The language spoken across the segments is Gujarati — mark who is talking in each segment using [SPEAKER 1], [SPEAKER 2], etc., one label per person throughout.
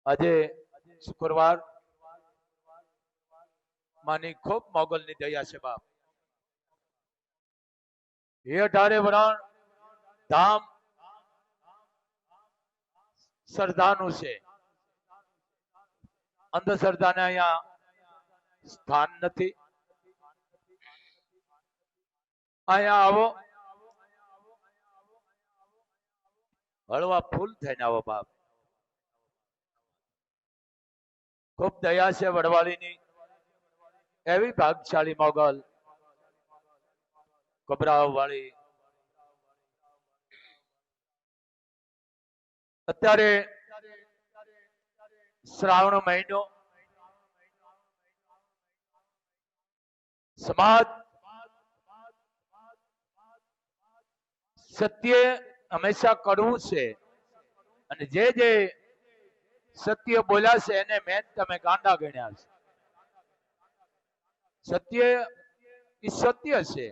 [SPEAKER 1] આજે શુક્રવાર માની ખૂબ મોગલની દયા છે બાપ. એ 18 વરાણ ધામ શ્રદ્ધાનું છે. અંધશ્રદ્ધાને અહીંયા સ્થાન નથી. અહીંયા આવો, હળવા ફૂલ થઈને આવો બાપ. ખૂબ દયા છે વડવાળીની. એવી ભાગશાળી મોગલ ગભરાવ વાળી. અત્યારે શ્રાવણ મહિનો, સમાજ સત્ય હંમેશા કડવું છે અને જે સત્ય બોલ્યા છે એને મેન તમે ગાંડા ગણ્યા છે. સત્ય એ સત્ય છે,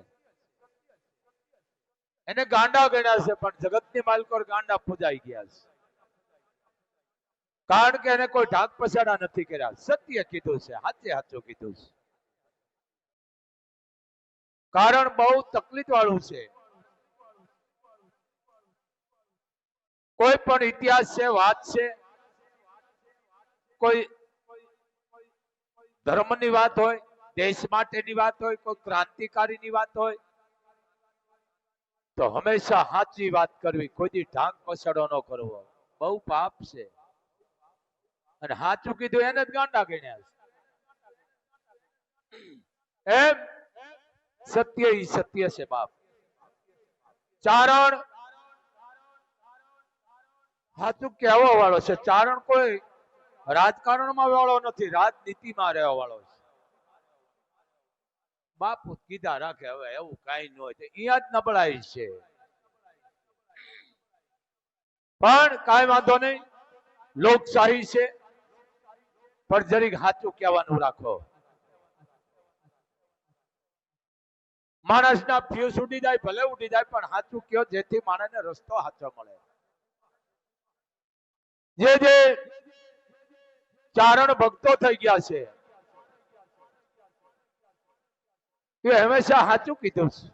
[SPEAKER 1] એને ગાંડા ગણ્યા છે, પણ જગતની માલકોર ગાંડા પૂજાઈ ગયા છે. કારણ કે એને કોઈ ઢાક પછાડા નથી કર્યા. સત્ય કીધું છે, સાચું કીધું છે. કારણ બહુ તકલીફ વાળું છે. કોઈ પણ ઇતિહાસ છે, વાત છે, કોઈ ધર્મની વાત હોય, દેશ માટેની વાત હોય, કોઈ ક્રાંતિકારીની વાત હોય, તો હંમેશા સાચી વાત કરવી, કોઈ ઢાંક પછાડો ન કરવો. બહુ પાપ છે. અને સાચું કીધું એને જ ગાંડા ગણ્યા છે. એમ સત્ય ઈ સત્ય છે બાપ. ચારણ સાચું કહેવા વાળો છે. ચારણ કોઈ રાજકારણમાં વાળો નથી, રાજનીતિમાં રહેવા વાળો છે. બાપુ કીધા રાખે. હવે એવું કઈ ન હોય, અહીંયા જ નબળાઈ છે. પણ કઈ વાંધો નહીં, લોકશાહી છે, પણ જરીક સાચું કહેવાનું રાખો. માણસના ફ્યુઝ ઉડી જાય, ભલે ઉડી જાય, પણ સાચું કયો, જેથી માણસને રસ્તો સાચો મળે. જે ચારણ ભક્તો થઈ ગયા છે એ હંમેશા સાચું કીધું છે.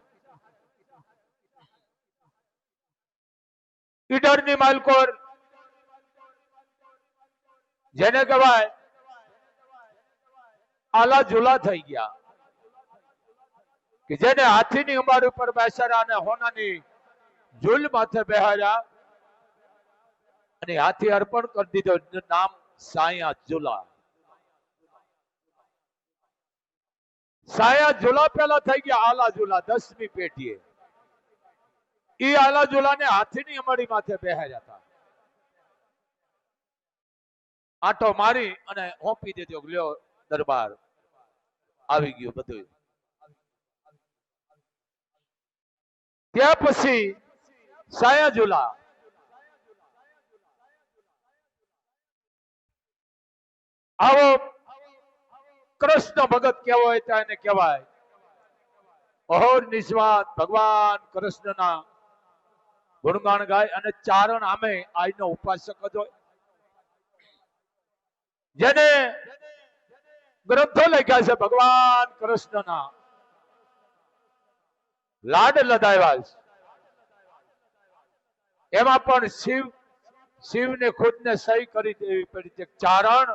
[SPEAKER 1] ઈડરની માલકોર જેને કહેવાય આલા ઝૂલા થઈ ગયા, કે જેને હાથીની ઉંમર ઉપર બેસાડ્યા અને હોનાની ઝૂલ માથે બેહાડ્યા અને હાથી અર્પણ કરી દીધો. નામ સાયા ઝૂલા. સાયા ઝૂલા પેલા થઈ ગયા આલા ઝૂલા 10મી પેઢીએ. એ આલા ઝૂલાને હાથીની અમડી માથે બેહાડ્યા હતા. આટો મારી અને હોપી દેજો, લ્યો દરબાર આવી ગયું બધું. ત્યાં પછી સાયા ઝૂલા આવો કૃષ્ણ ભગત કેવો હોય ત્યાં એને કહેવાય. અહોર નિસ્વાર્થ ભગવાન કૃષ્ણના ગુણગાન ગાય. અને ચારણ આમે આજનો ઉપાસક જ હોય, જેને ગ્રંથો લખ્યા છે ભગવાન કૃષ્ણના લાડ લદાવ્યા છે. એમાં પણ શિવને ખુદને સહી કરી દેવી પડી છે. ચારણ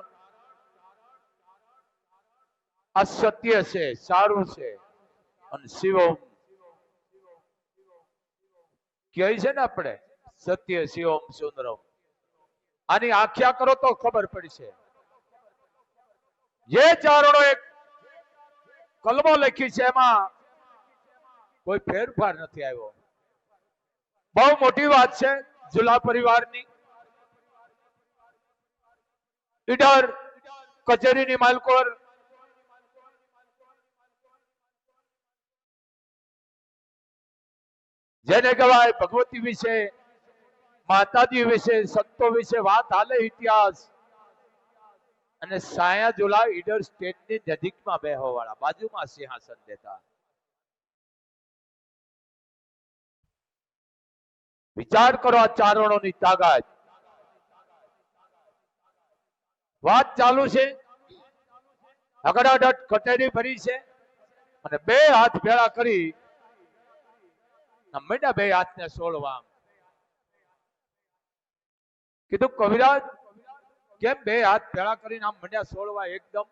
[SPEAKER 1] આ સત્ય છે, સારું છે. અને શિવમ કહે છે ને આપણે, સત્ય શિવમ સુંદરમ. આની આખ્યા કરો તો ખબર પડશે. જે ચારણો એક કલમો લખી છે એમાં કોઈ ફેરફાર નથી આવ્યો. બહુ મોટી વાત છે ઝૂલા પરિવારની. ઈડર કચેરીની માલકોર જેને કહેવાય ભગવતી વિશે, માતાજી વિશે, સંતો વિશે વાત હાલે ઇતિહાસ. અને સાયા ઝૂલા ઈડર સ્ટેટની નજીકમાં બેહવા વાળા, બાજુમાં સિંહાસન દેતા. વિચાર કરો આ ચારણોની તાકાત. વાત ચાલુ છે, અગડાડટ કટેરી ભરી છે અને બે હાથ ભેળા કરી મંડ્યા બે હાથને સોળવા. કીધું કવિરાજ કેમ બે હાથ ભેળા કરીને આમ મંડ્યા સોળવા એકદમ?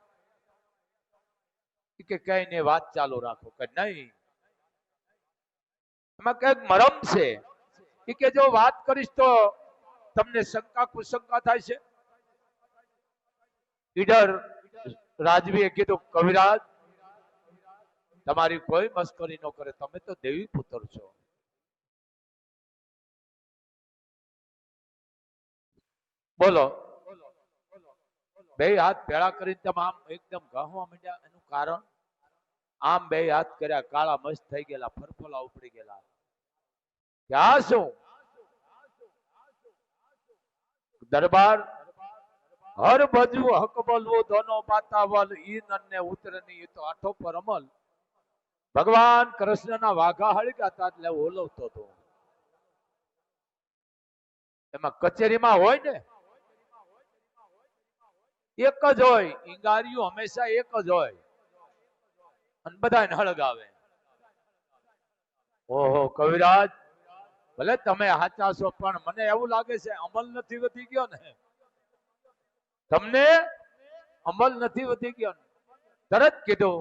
[SPEAKER 1] કે કઈ ને વાત ચાલુ રાખો. કે નહીં, એમાં કઈક મરમ છે. કે જો વાત કરીશ તો તમને શંકા કુશંકા થાય છે. ઈડર રાજવીએ કીધું કવિરાજ તમારી કોઈ મસ્કરી ન કરે, તમે તો દેવી પુત્ર છો. બોલો, બે હાથ ભેળા કરીને તમે આમ એકદમ ગાહવા માંડ્યા, એનું કારણ? આમ બે હાથ કર્યા, કાળા મસ્ત થઈ ગયેલા, ફરફલા ઉપડી ગયેલા. ક્યાં શું દરબાર હર બાજુ હક બોલવો દોનો પાતાવલ ઈ નન્ને ઉતરની તો આઠો પર અમલ. ભગવાન કૃષ્ણના વાઘા હળગ્યા હતા એટલે ઓલવતો હતો. એમાં કચેરીમાં હોય ને એક જ હોય, ઈંગારિયું હંમેશા એક જ હોય અને બધાને હળગાવે. ઓહો કવિરાજ, ભલે તમે સાચા છો પણ મને એવું લાગે છે અમલ નથી વધી ગયો ને? તમને અમલ નથી વધી ગયો ને? તરત કીધું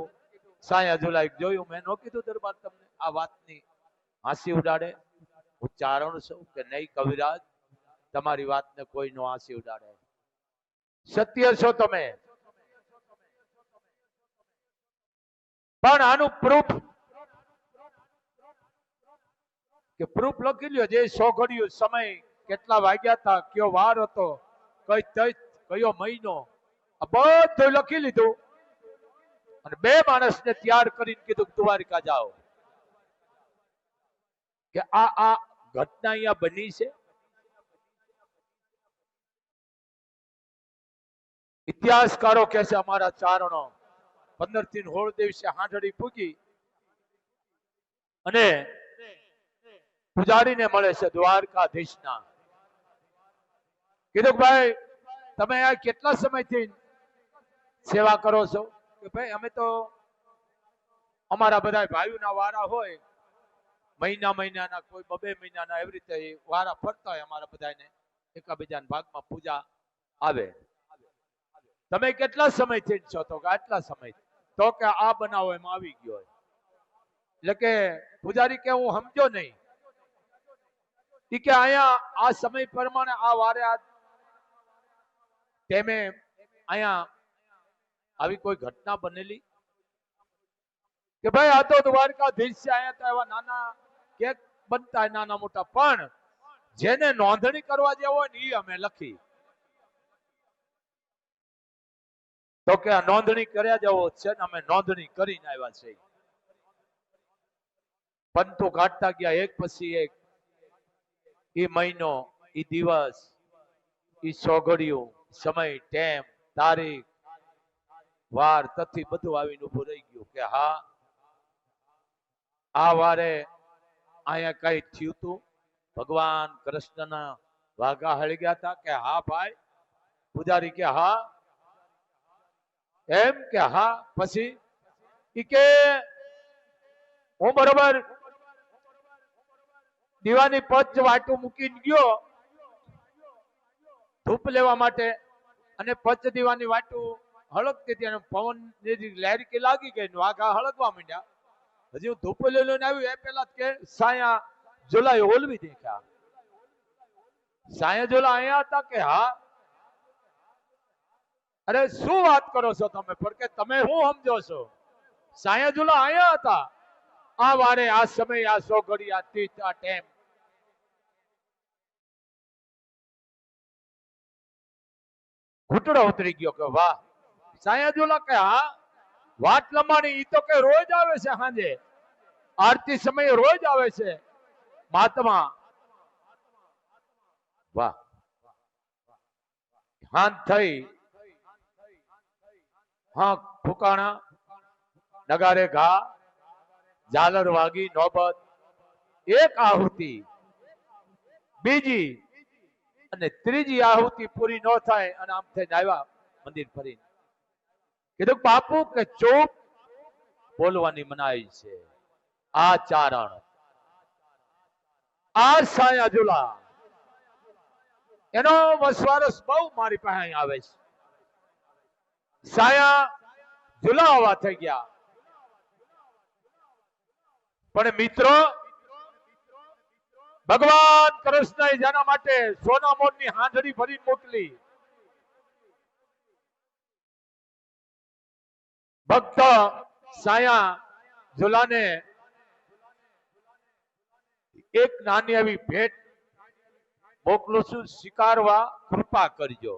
[SPEAKER 1] સાયા જુલાઈ જોયું, મેં નો કીધું દરબાર તમને આ વાતની હાંસી ઉડાડે? હું ચારણ છું કે નહીં કવિરાજ, તમારી વાતને કોઈ નો હાંસી ઉડાડે. સત્ય છો તમે, પણ આનું પ્રૂફ કે પ્રૂફ લખી લ્યો. જે 100 ઘડિયું સમય કેટલા વાગ્યા હતા, કયો વાર હતો, કઈ તિથિ, કયો મહિનો, આ બધું લખી લીધું અને બે માણસને તૈયાર કરીને કીધું દ્વારિકા જાઓ. કે આ ઘટના અહીંયા બની છે. ઇતિહાસકારો કહે છે અમારા ચારણો 15 થી 16 દિવસે હાંડળી પૂગી અને પૂજારીને મળે છે દ્વારકાધીશના. કીધું ભાઈ તમે આ કેટલા સમયથી સેવા કરો છો? કે ભાઈ અમે તો અમારા બધા ભાઈઓના વારા હોય, મહિનાના, કોઈ 2 મહિનાના, એવી રીતે વારા ફરતા હોય અમારા બધાને, એકાબીજાના ભાગમાં પૂજા આવે. તમે કેટલા સમયથી છો? તો કે આટલા સમય. તો કે આ બનાવો એમાં આવી ગયો. એટલે કે પૂજારી કે હું સમજો નહીં. ઈ કે અહીંયા આ સમય પ્રમાણે આ વારે આ તેમે અહીંયા આવી કોઈ ઘટના બનેલી? કે ભાઈ આ તો દ્વારકાધીશ છે, અહીંયા તો એવા નાના કેક બનતા હોય નાના મોટા, પણ જેને નોંધણી કરવા જેવો હોય ને એ અમે લખી. તો કે આ નોંધણી કર્યા જેવો છે ને અમે નોંધણી કરીને આવ્યા છે. પંતો કાઢતા ગયા એક પછી એક, એ મહિનો, એ દિવસ, એ 100 ઘડિયું, સમય, ટેમ, તારીખ, વાર, તથી બધું આવીને ઉભું રહી ગયું. કે હા આ વારે અહીંયા કઈ થયું તું? ભગવાન કૃષ્ણના વાઘા હળગ્યા હતા? કે હા ભાઈ. પૂજારી કે હા. એમ? કે હા. પછી ઈ કે હું બરોબર દીવાની પચ વાટું મૂકીને ગયો ધૂપ લેવા માટે, અને પચ દીવાની વાટું હળગતી હતી અને પવન લહેરકી લાગી ગઈ, વાઘા હળગવા માંડ્યા. હજી હું ધૂપ લઈને આવ્યું એ પેલા કે સાયા ઝુલાઈ ઓલવી દેખ્યા. સાયા ઝુલા અહીંયા હતા? કે હા. અરે શું વાત કરો છો તમે? પણ કે તમે શું સમજો છો? સાયા ઝુલા અહીંયા હતા આ વારે, આ સમય, આ 100 ઘડી, આ તીર્થ, આ ટેમ. ઘૂંટડો ઉતરી ગયો. કે વાહ. સાયા ઝુલા? કે હા. વાત લંબાણી, ઈ તો કે રોજ આવે છે સાંજે આરતી સમયે, રોજ આવે છે મહાત્મા. વાહ. હાથ થઈ, હા ફુકાણા, નગારે ઘા, ઝાલર વાગી, નોબત, એક આહુતિ, બીજી અને ત્રીજી આહુતિ પૂરી ન થાય અને આમ થઈને આવ્યા મંદિર ફરીને કીધું બાપુ કે ચૂપ બોલવાની મનાઈ છે. આ ચારણ આ સાયા ઝુલા એનો વસવારસ બહુ મારી પાસે આવે છે. સાયા ઝુલા હવા થઈ ગયા. પણ મિત્રો ભગવાન કૃષ્ણએ જેના માટે સોના મોરની હાંડડી ભરી મોકલી, ભક્ત સાયા ઝુલાને એક નાની એવી ભેટ મોકલું છું, સ્વીકારવા કૃપા કરજો.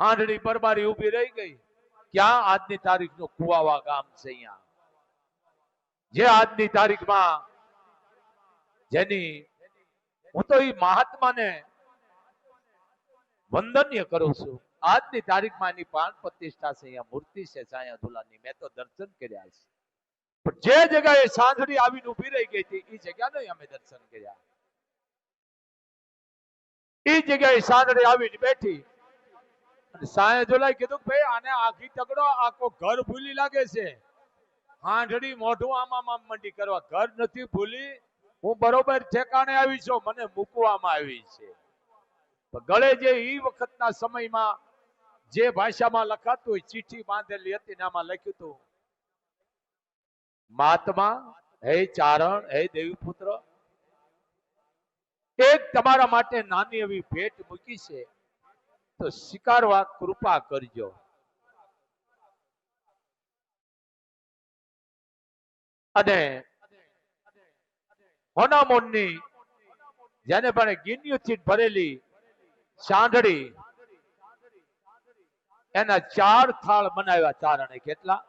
[SPEAKER 1] હાંડડી પરબારી ઉભી રહી ગઈ. ક્યાં? આજની તારીખનું કુવાવા ગામ છે. અહીંયા જે આજની તારીખમાં જેની હું તો એ મહાત્માને વંદનીય કરું છું. આજની તારીખમાં એની પ્રાણ પ્રતિષ્ઠા છે. અહીંયા મૂર્તિ છે સાયા ઝુલાની. મેં તો દર્શન કર્યા છે. પણ જે જગ્યાએ સાંજડી આવીને ઉભી રહી ગઈ હતી એ જગ્યાને અમે દર્શન કર્યા. એ જગ્યાએ સાંજડી આવીને બેઠી અને સાયા ઝુલાએ કીધું ભાઈ આને આખી તગડો આખો ઘર ભૂલી લાગે છે. હાંડડી મોઢું આમાં મંડી કરવા. ઘર નથી ભૂલી, હું બરોબર ઠેકાણે આવી છું, મને મૂકવામાં આવી છે. ગળે જે એ વખતના સમયમાં જે ભાષામાં લખાતું હોય ચિઠ્ઠી બાંધેલી હતી ને આમાં લખ્યું હતું, મહાત્મા હે ચારણ હે દેવીપુત્ર, એક તમારા માટે નાની એવી ભેટ મૂકી છે, તો સ્વીકારવા કૃપા કરજો. અને હોનામોનની જેને પણ ગિન્યુથી ભરેલી સાંઢળી એના 4 થાળ બનાવ્યા ચારણે. કેટલા?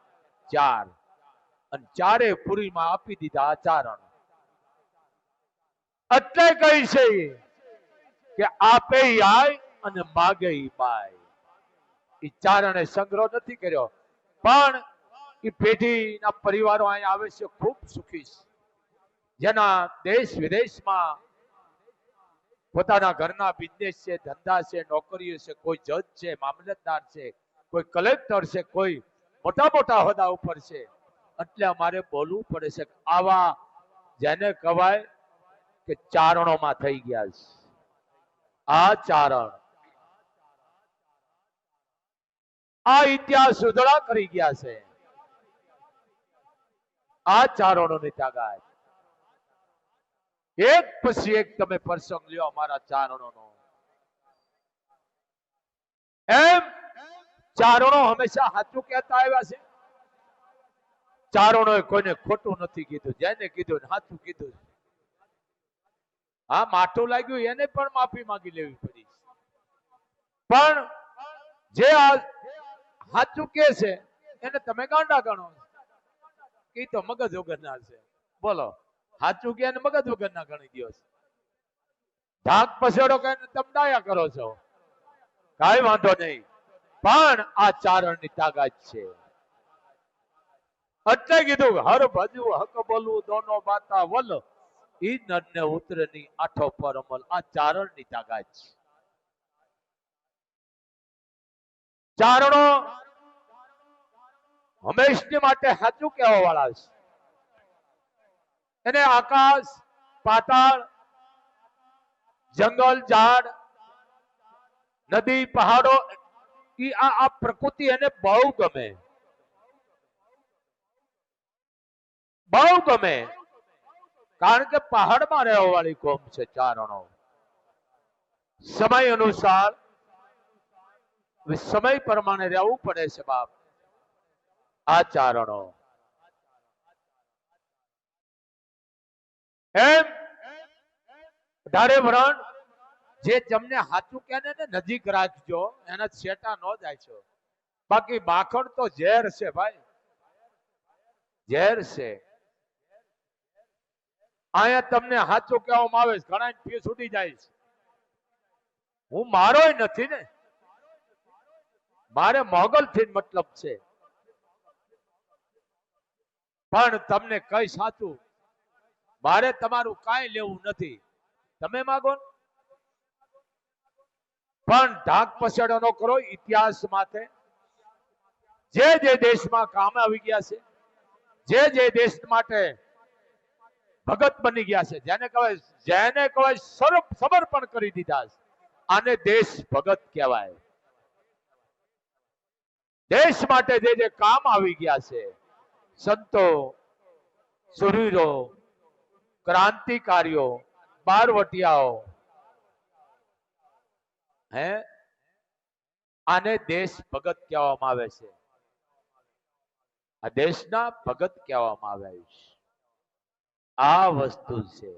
[SPEAKER 1] 4. અને 4 પુરીમાં આપી દીધા આ ચારણ. એટલે કહી છે કે આપે આય અને માગે બાય. એ ચારણે સંગ્રહ નથી કર્યો, પણ એ પેઢીના પરિવારો અહીંયા આવે છે ખૂબ સુખી છે. જેના દેશ વિદેશમાં પોતાના ઘરના બિઝનેસ છે, ધંધા છે, નોકરીઓ છે, કોઈ જજ છે, મામલતદાર છે, કોઈ કલેક્ટર છે, કોઈ મોટા મોટા હોદ્દા ઉપર છે. એટલે અમારે બોલવું પડે છે. આવા જેને કહેવાય કે ચારણોમાં થઈ ગયા છે. આ ચારણ આ ઇતિહાસ ઉજળા કરી ગયા છે. આ ચારણોની તાકાત. એક પછી એક તમે પ્રસંગ લ્યો અમારા ચારણોનો. એમ ચારણો હંમેશા સાચું કહેતા આવ્યા છે. ચારણોએ કોઈને ખોટું નથી કીધું. જેને કીધું સાચું કીધું. હા, માઠું લાગ્યું એને પણ માફી માંગી લેવી પડી. પણ જે આ સાચું કે છે એને તમે ગાંડા ગણો. એ તો મગજ વગરના છે. બોલો, સાચું કે મગજ વગરના ગણી દો. ઢાક પછેડો કે તમે ડાયા કરો છો, કઈ વાંધો નહીં. પણ આ ચારણની તાકાત છે. એટલે કીધું હર ભજુ હક બોલવું દોનો બાતા વલ, ઈ નર ને ઉતરે ની આઠો પર અમલ. આ ચારણની તાકાત છે. ચારણો હંમેશની માટે સાચું કહેવા વાળા છે. એને આકાશ પાતાળ જંગલ ઝાડ નદી પહાડો આ પ્રકૃતિ એને બહુ ગમે. બહુ ગમે. કારણ કે પહાડમાં રહેવા વાળી કોમ છે ચારણો. સમય અનુસાર સમય પ્રમાણે રહેવું પડે છે બાપ. આ ચારણો એમ ધારે વરણ જે તમને સાચું કે ને નજીક રાખજો, એના છેટા ન જાય છો. બાકી માખણ તો ઝેર છે ભાઈ, ઝેર છે. અહીંયા તમને સાચું કહેવામાં આવે ઘણા ફી છૂટી જાય છે. હું મારોય નથી ને, મારે મોગલ થી મતલબ છે. પણ તમને કઈ સાચું, મારે તમારું કાંઈ લેવું નથી. તમે માગો પણ ઢાક પછાડો ન કરો. ઇતિહાસ માટે જે દેશમાં કામ આવી ગયા છે, જે દેશ માટે ભગત બની ગયા છે, જેને કહેવાય સમર્પણ કરી દીધા છે, આને દેશ ભગત કહેવાય. દેશ માટે જે કામ આવી ગયા છે, સંતો, સુરવીરો, ક્રાંતિકારીઓ, બારવટિયાઓ, હે, આને દેશ ભગત કહેવામાં આવે છે. આ દેશના ભગત કહેવામાં આવે છે. આ વસ્તુ છે.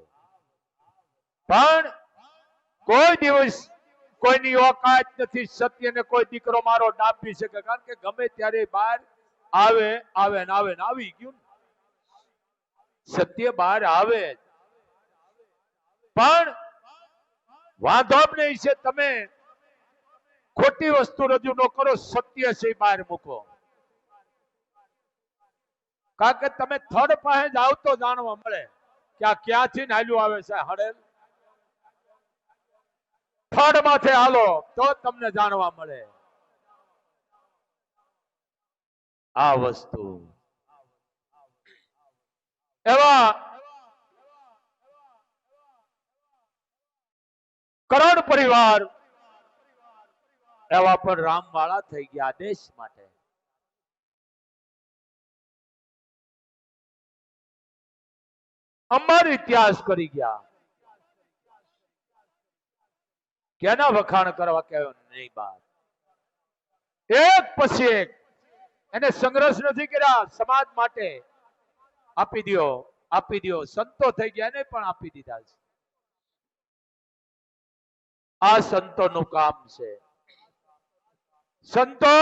[SPEAKER 1] પણ કોઈ દિવસ કોઈની ઓકાત નથી સત્યને કોઈ દીકરો મારો ડાબી શકે. કારણ કે ગમે ત્યારે બહાર આવે આવે ને આવે ને આવી ગયું. સત્ય બહાર આવે. પણ વાંધો નહીં છે, તમે ખોટી વસ્તુ રજૂ ન કરો, સત્ય છે બહાર મૂકો. કારણ કે તમે થર્ડ પાસે જાવ તો જાણવા મળે કે આ ક્યાંથી નાલ્યું આવે છે. હડેલ થર્ડ માથે હાલો તો તમને જાણવા મળે આ વસ્તુ. એવા કરોડ પરિવાર એવા પણ રામવાળા થઈ ગયા દેશ માટે. અમર ઇતિહાસ કરી ગયા. કેના વખાણ કરવા કહેવાય નહીં બાત. એક પછી એક એને સંઘર્ષ નથી કર્યા. સમાજ માટે આપી દો, આપી દો. સંતો થઈ ગયા એને પણ આપી દીધા છે. આ સંતોનું કામ છે. સંતો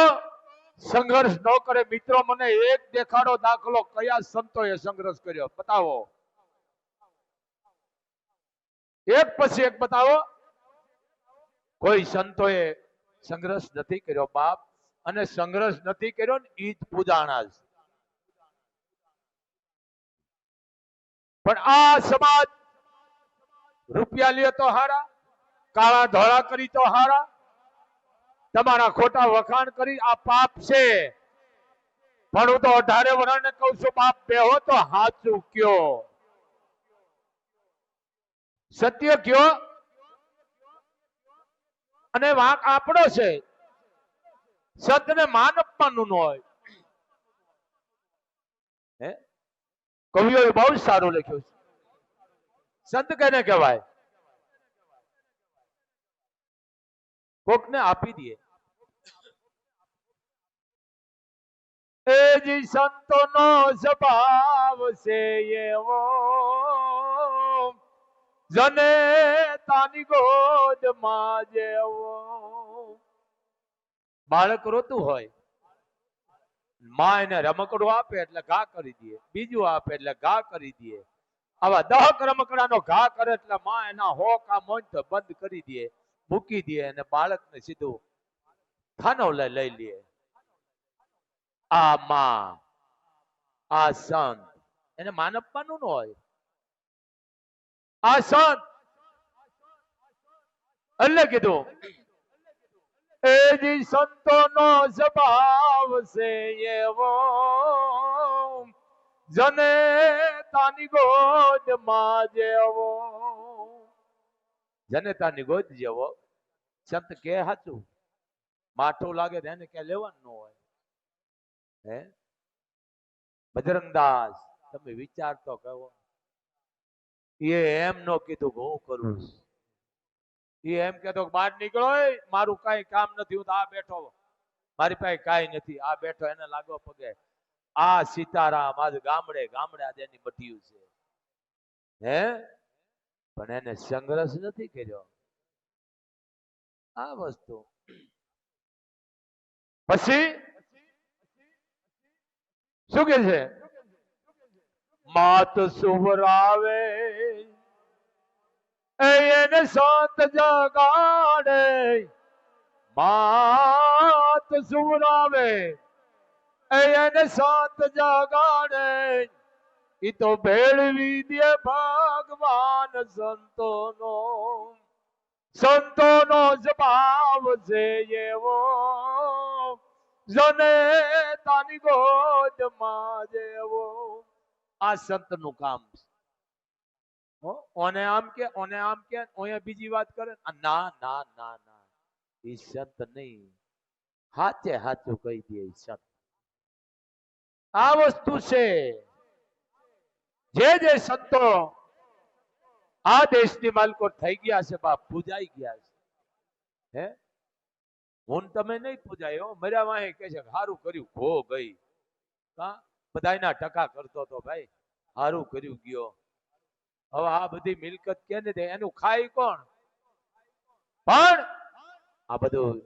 [SPEAKER 1] સંઘર્ષ ન કરે. મિત્રો મને એક દેખાડો દાખલો કયા સંતોએ સંઘર્ષ કર્યો બતાવો. એક પછી એક બતાવો. કોઈ સંતોએ સંઘર્ષ નથી કર્યો બાપ. અને સંઘર્ષ નથી કર્યો ને ઈદ પૂજાણા છે. પણ આ સમાજ રૂપિયા લે તો હારા, કાળા ધોળા કરી તો હારા, તમારા ખોટા વખાણ કરી આ પાપ છે. પણ હું તો 18 વર્ષને કહું છું બાપ, બેહો તો સાચું કયો, સત્ય કયો. અને વાંક આપણો છે. સતને માન અપમાનનું ન હોય. હે, કવિઓએ બહુ સારું લખ્યું છે. સંત કેને કહેવાય? કોકને આપી દે. એ જી સંતોનો સ્વભાવ છે એવો, જને તાની ગોદમાં જેવો. બાળક રોતું હોય, માં એને રમકડું આપે એટલે ઘા કરી દે, બીજું આપે એટલે ઘા કરી દે. આવા 10 રમકડાનો ઘા કરે એટલે માં એના 100 કામ હોય તો બંધ કરી દે, મૂકી દે અને બાળકને સીધું થાનો લઈ લે. આ માં, આ સંત, એને માન આપવાનું ન હોય. આ સંત એટલે કીધું એ જી સંતોનો સ્વભાવ છે એવો, જને તાની ગોદમાં જેવો. જનતાની ગોદ જેવો. સંત કે સાચું. માઠું લાગે તો એને ક્યાં લેવાનું ન હોય. હે બજરંગદાસ, તમે વિચાર તો કહો. એ એમ નો કીધું હું કરું. એ એમ કેતો બહાર નીકળો, મારું કઈ કામ નથી, હું તો આ બેઠો, મારી પાસે કઈ નથી, આ બેઠો. એને લાગો પગે આ સીતારામ આજ ગામડે ગામડે આજે એની બઢિયું છે. હે પણ એને સંઘર્ષ નથી કર્યો આ વસ્તુ. પછી શું કે છે? માત સુવરાવે એને સંત જગાડે, માત સુવરાવે એને સંત જગાડે. ઈ તો ભેળવી દે ભગવાન સંતોનો. સંતોનો સ્વભાવ છે એવો જને તાની ગોદમાં જેવો. આ સંતનું કામ છે. ઓને આમ કે ઓને બીજી વાત કરે. ના ના ના ના, એ સંત નહીં, હાચે હાચું કહી દે સંત. આ વસ્તુ છે. જે સંતો આ દેશની માલકો થઈ ગયા છે બાપ, પૂજાઈ ગયા છે. હે હું તમે નહીં પૂજાયો, મર્યા વાહે કે છે સારું કર્યું ખો ગઈ. કા બધાયના ટકા કરતો તો ભાઈ, સારું કર્યું ગયો. હવે આ બધી મિલકત કેને દે, એનું ખાય કોણ? પણ આ બધું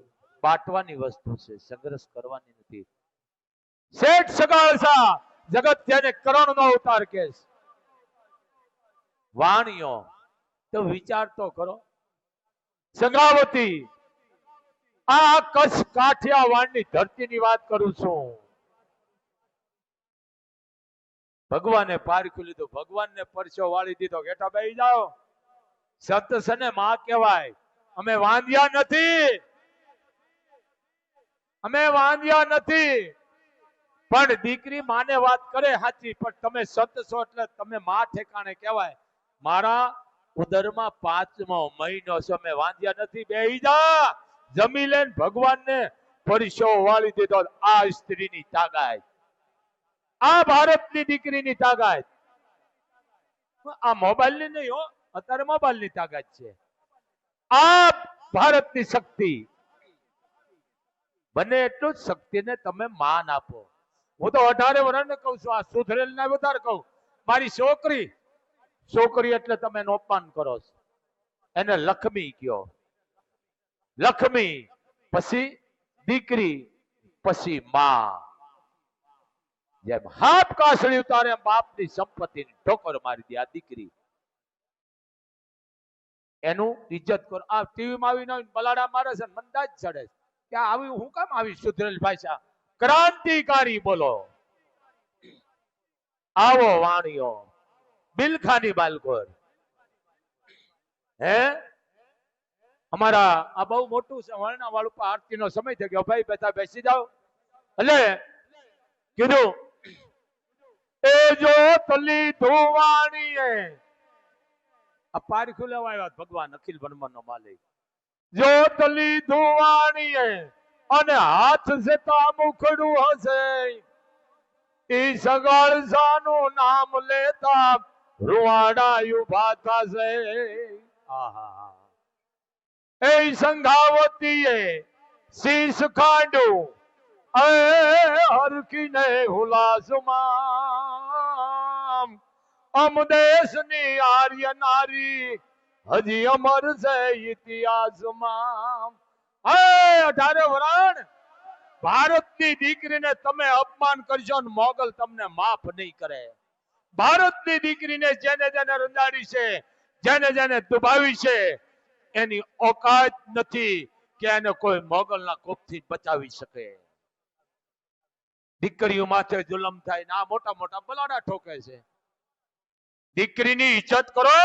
[SPEAKER 1] બાટવાની વસ્તુ છે, સંઘર્ષ કરવાની નથી. શેઠ સગાળસા જગત જેને કરણ નો અવતાર કે વાણીઓ તો વિચાર તો કરો. સંગાવતી આ કચ્છ કાઠિયાવાડની ધરતીની વાત કરું છું. ભગવાને પારખું લીધું, ભગવાનને પરસો વાળી દીધો. બેટા બેહી જાઓ, સંત સને માં કહેવાય. અમે વાંધ્યા નથી, અમે વાંધ્યા નથી. પણ દીકરી માને વાત કરે સાચી, પણ તમે સંત છો એટલે તમે માં ઠેકાણે કહેવાય. મારા ઉદરમાં 5મો મહિનો છે, અમે વાંધ્યા નથી. બેહી જા, જમી લેન. ભગવાનને પરસો વાળી દીધો. આ સ્ત્રીની તાકાત, આ ભારતની દીકરીની તાકાત. આ મોબાઈલ ની નહીં હો, અત્યારે મોબાઈલ ની તાકાત છે. આ ભારતની શક્તિ. બને એટલું જ શક્તિને તમે માન આપો. હું તો 18 વર્ષને કહું છું, આ સુધરેલ ના વધારે કહું. મારી છોકરી, છોકરી એટલે તમે એનું અપમાન કરો છો. એને લક્ષ્મી કયો. લક્ષ્મી પછી દીકરી, પછી માં. જેમ હાથ કાસળી ઉતારે એમ બાપની સંપત્તિની ઠોકર મારી દે આ દીકરી. એનું ઇજ્જત કરો. આ ટીવીમાં આવીને બલાડા મારે છે, મંદાજ ચડે છે. ત્યાં આવી હું કામ આવી સુધરેલ ભાષા? ક્રાંતિકારી બોલો. આવો વાણીઓ બિલખાની બાલકોર. હે અમારા આ બહુ મોટું છે, વર્ણા વાળું પર આરતી નો સમય થઈ ગયો. ભાઈ બધા બેસી જાઓ. એટલે કીધું એ જો તલી ધોવાણીએ આ પારખું લેવા આવ્યા ભગવાન અખિલ બ્રહ્માંડનો માલિક. જો તલી ધોવાણીએ અને હાથ જતા મુખડું હશે, ઈ સગાળસાનું નામ લેતા રૂવાડા ઉભા થશે. આહા એ સંઘાવતીએ શીશ ખાંડું હરખીને હુલાસમાં. અમદેશની આર્ય નારી હજી અમર છે ઇતિહાસમાં. 18 વરણ ભારતની દીકરીને તમે અપમાન કરશો ને મોગલ તમને માફ નહીં કરે. ભારતની દીકરીને જેને જેને રંજાડી છે, જેને જેને દુભાવી છે, એની ઓકાત નથી કે એને કોઈ મોગલના કોપથી બચાવી શકે. દીકરીઓ માથે જુલમ થાય ને આ મોટા મોટા બલાડા ઠોકે છે. દીકરીની ઇજ્જત કરો.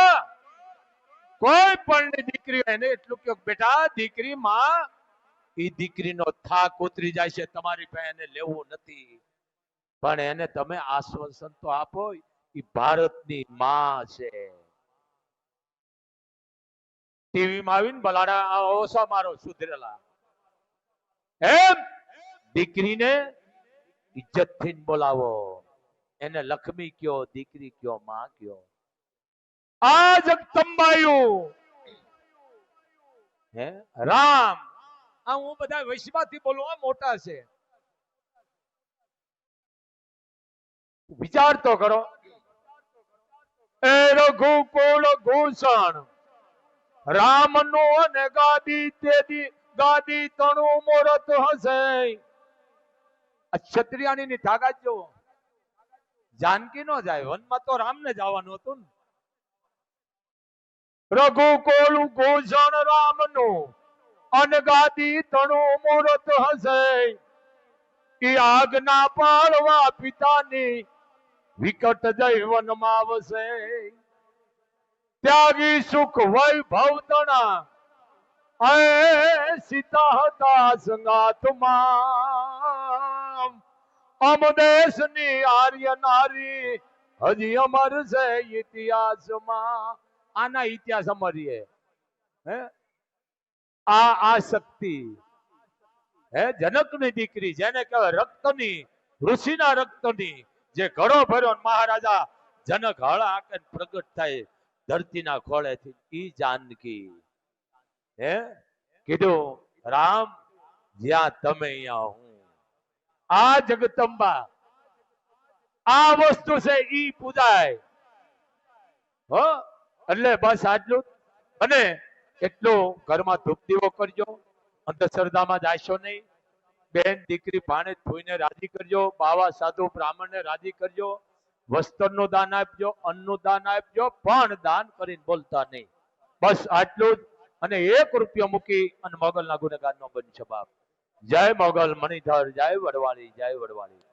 [SPEAKER 1] કોઈ પણ દીકરી એને એટલું કે બેટા દીકરી માં, એ દીકરીનો થાક ઉતરી જાય છે. તમારી પાસે એને લેવું નથી, પણ એને તમે આશ્વાસન તો આપો. એ ભારતની માં છે. ટીવીમાં આવીને બલાડા ઓછા મારો સુધરેલા. એમ દીકરીને ઇજ્જત થી બોલાવો. એને લક્ષ્મી કયો, દીકરી કયો, માં કયો. આ જગદંબાયું હે રામ. આ હું બધા વૈશ્વાથી બોલું, મોટા છે. વિચાર તો કરો. એ રઘુકુળ ભૂષણ રામ નો અને ગાદી તેદી ગાદી તણું મોરત હશે. ક્ષત્રિયાની ની તાકાત જો. જાનકી નો જાય વનમાં, તો રામ ને જવાનું હતું ને. રઘુકુળ ભૂષણ રામ નું અનગાદી તણું મોરત હશે. ઈ આજ્ઞા પાળવા પિતાની વિકટ જૈવનમાં આવશે. ત્યાગી સુખ વૈભવ તણા અય સીતા હતા સંગાતમાં અમ દેશની આર્ય નારી હજી અમર છે ઇતિહાસમાં. આના ઇતિહાસ અમરીએ હે આ શક્તિ હે જનકની દીકરી જેને કહેવાય રક્તની ઋષિના રક્તની જે ઘડો ભર્યો મહારાજા જનક હળ આકે પ્રગટ થાય ધરતીના ખોળેથી ઈ જાનકી હે કીધું રામ જ્યાં તમે અહીંયા હું આ જગદંબા આ વસ્તુ છે ઈ પૂજાય હો એટલે બસ આટલું અને એટલું ઘરમાં ધૂપ દીવો કરજો અંધશ્રદ્ધામાં જાશો નહીં બેન દીકરી ભાણે થઈને રાજી કરજો બાવા સાધુ બ્રાહ્મણને રાજી કરજો વસ્ત્રનું દાન આપજો અન્નનું દાન આપજો પણ દાન કરીને બોલતા નહીં બસ આટલું જ અને 1 રૂપિયો મૂકી અને મોગલના ગુનેગાર નો બનશે બાપ જય મોગલ મણિધર જય વડવાળી જય વડવાળી